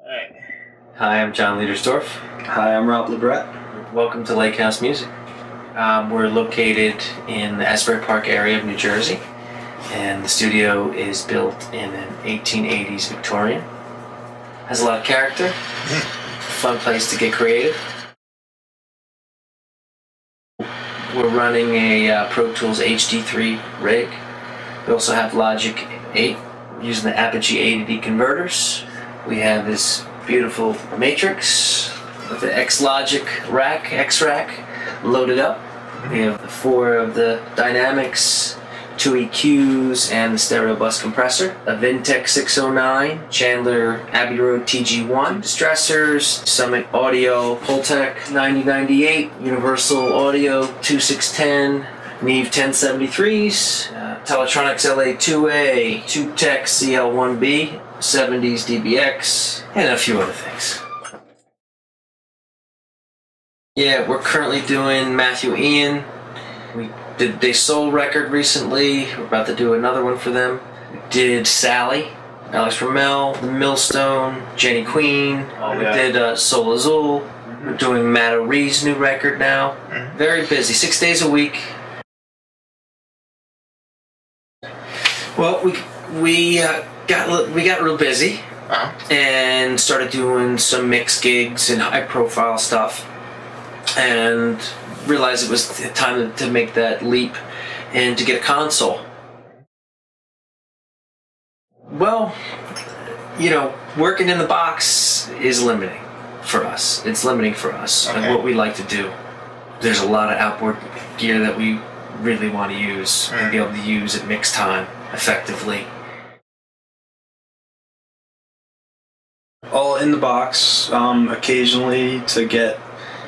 Alright. Hi, I'm Jon Leidersdorff. Hi, I'm Rob Lebret. Welcome to Lakehouse Music. We're located in the Asbury Park area of New Jersey, and the studio is built in an 1880s Victorian. Has a lot of character. Fun place to get creative. We're running a ProTools HD3 rig. We also have Logic 8 using the Apogee 80D converters. We have this beautiful matrix with the X-Logic rack, X-Rack, loaded up. We have 4 of the dynamics, 2 EQs, and the stereo bus compressor. A Vintech 609, Chandler Abbey Road TG1, distressors, Summit Audio, Pultec 9098, Universal Audio 2610, Neve 1073s, Teletronics LA2A, TubeTech CL1B, 70s DBX, and a few other things. Yeah, we're currently doing Matthew Ian. We did They Soul record recently. We're about to do another one for them. We did Sally, Alex Ramel, The Millstone, Jenny Queen. We did Soul Azul. We're doing Matt O'Ree's new record now. Very busy, 6 days a week. Well, we got real busy and started doing some mixed gigs and high-profile stuff, and realized it was time to make that leap and to get a console. Well, you know, working in the box is limiting for us. It's limiting for us and what we like to do. There's a lot of outboard gear that we really want to use and be able to use at mix time effectively. All in the box. Occasionally, to get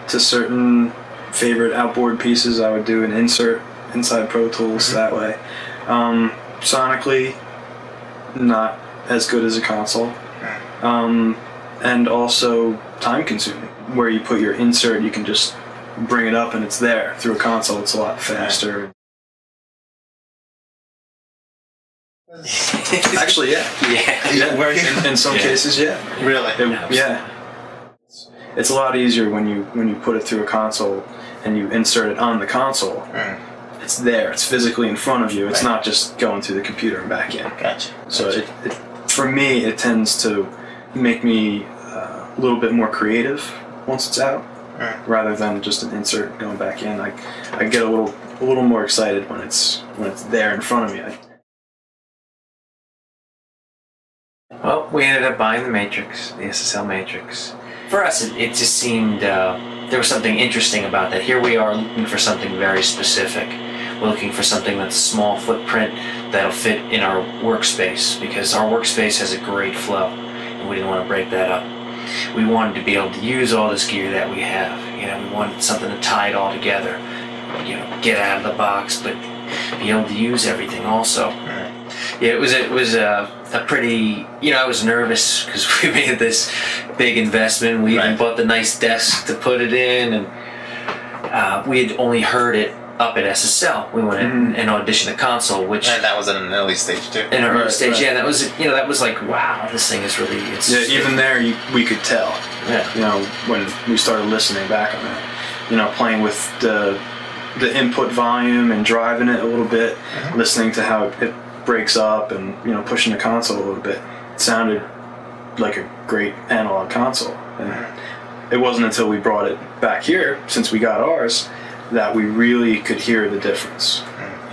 to certain favorite outboard pieces, I would do an insert inside Pro Tools that way. Sonically, not as good as a console. And also time consuming. Where you put your insert, you can just bring it up and it's there. Through a console, it's a lot faster. Actually, yeah. In some cases, yeah. Really? Yeah. It's a lot easier when you put it through a console and you insert it on the console. It's there. It's physically in front of you. It's not just going through the computer and back in. Gotcha. So for me, it tends to make me a little bit more creative once it's out, rather than just an insert going back in. I get a little more excited when it's there in front of me. Well, we ended up buying the Matrix, the SSL Matrix. For us, it just seemed there was something interesting about that. Here we are looking for something very specific. We're looking for something that's a small footprint that'll fit in our workspace, because our workspace has a great flow, and we didn't want to break that up. We wanted to be able to use all this gear that we have. You know, we wanted something to tie it all together. You know, get out of the box, but be able to use everything also. Yeah, it was a pretty, you know, I was nervous because we made this big investment. We even bought the nice desk to put it in, and we had only heard it up at SSL. We went in and auditioned the console, which... And that was in an early stage, too. In an early stage, yeah. That was, you know, that was like, wow, this thing is really... even there, we could tell. Yeah. You know, when we started listening back on it. You know, playing with the input volume and driving it a little bit, listening to how it breaks up, and, you know, pushing the console a little bit. It sounded like a great analog console. And it wasn't until we brought it back here, since we got ours, that we really could hear the difference.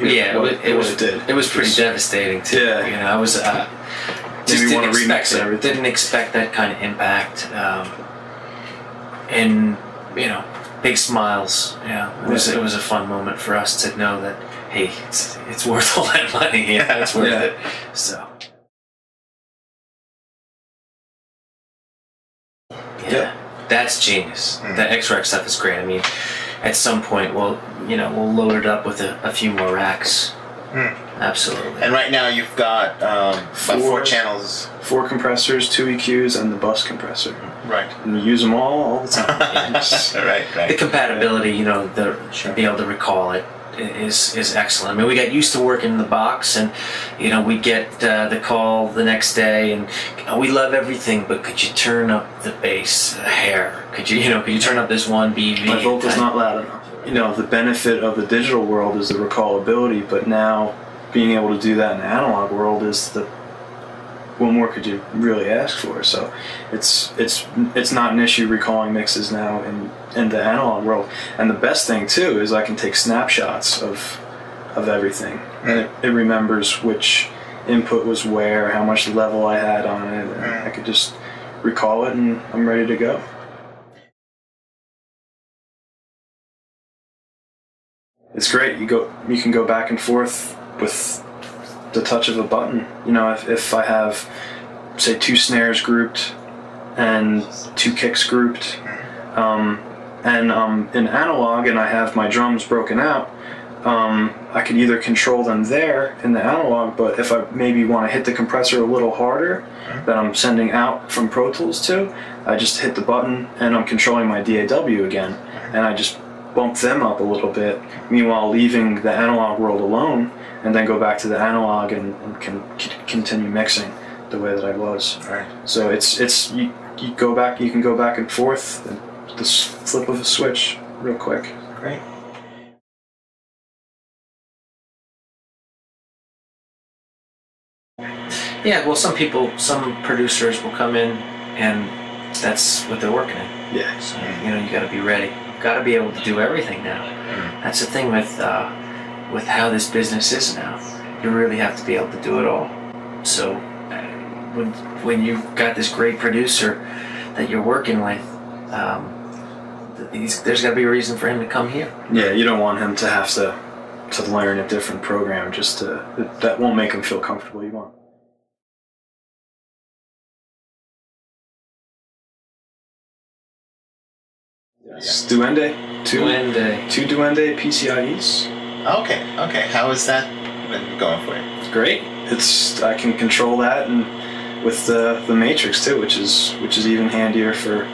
Yeah, it was pretty devastating too. Yeah. You know, I was just want to remix everything. Didn't expect that kind of impact, and you know, big smiles. Yeah, it was a fun moment for us to know that, hey, it's worth all that money. Yeah, it's worth it. So. Yeah, that's genius. The X-Rack stuff is great. I mean, at some point, we'll load it up with a few more racks. Absolutely. And right now you've got 4 channels. 4 compressors, 2 EQs, and the bus compressor. Right. And you use them all the time. Right. The compatibility, you know, be able to recall it. is excellent. I mean, we got used to working in the box, and we get the call the next day, and we love everything, but could you turn up the bass a hair? Could you turn up this one BV? My vocal's not loud enough. The benefit of the digital world is the recallability, but now being able to do that in the analog world is what more could you really ask for? So it's not an issue recalling mixes now in the analog world. And the best thing too is I can take snapshots of everything, and it remembers which input was where, how much level I had on it, and I could just recall it and I'm ready to go. It's great. You can go back and forth with the touch of a button. If I have, say, 2 snares grouped and 2 kicks grouped, and I'm in analog and I have my drums broken out, I can either control them there in the analog, but if I maybe want to hit the compressor a little harder that I'm sending out from Pro Tools to, I just hit the button and I'm controlling my DAW again, and I just bump them up a little bit, meanwhile leaving the analog world alone, and then go back to the analog and can continue mixing the way that I was. Right. So you can go back and forth, and the flip of a switch real quick. Great. Yeah, well, some producers will come in and that's what they're working in. Yeah. So, you got to be ready. You've got to be able to do everything now. That's the thing with how this business is now. You really have to be able to do it all. So when you've got this great producer that you're working with, there's got to be a reason for him to come here. Yeah, you don't want him to have to learn a different program that won't make him feel comfortable. You want. Yes. Duende. Two Duende PCIEs. Okay. How has that been going for you? It's great. I can control that, and with the Matrix too, which is even handier for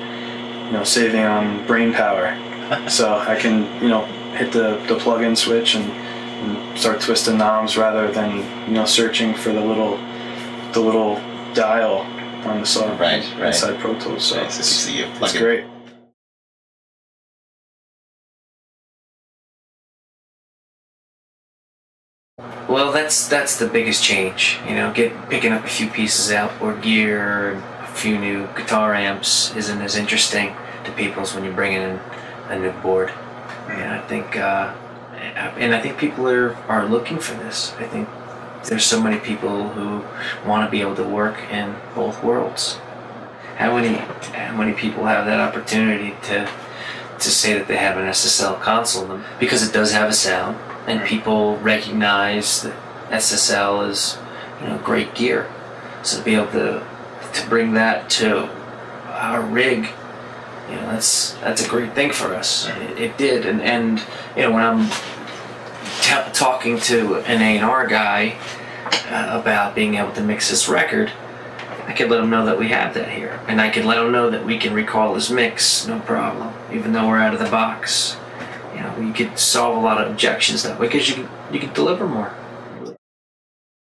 saving on brain power. So I can hit the plug-in switch and start twisting knobs rather than searching for the little dial on the side inside Pro Tools. So it's great. Well, that's the biggest change. Picking up a few pieces of outboard gear and a few new guitar amps isn't as interesting to people as when you're bringing in a new board. And I think people are looking for this. I think there's so many people who want to be able to work in both worlds. How many people have that opportunity to say that they have an SSL console? Because it does have a sound, and people recognize that SSL is great gear. So to be able to bring that to our rig, that's a great thing for us. It did, and when I'm talking to an A&R guy about being able to mix this record, I could let him know that we have that here, and I could let him know that we can recall his mix, no problem, even though we're out of the box. You could solve a lot of objections that way because you could deliver more.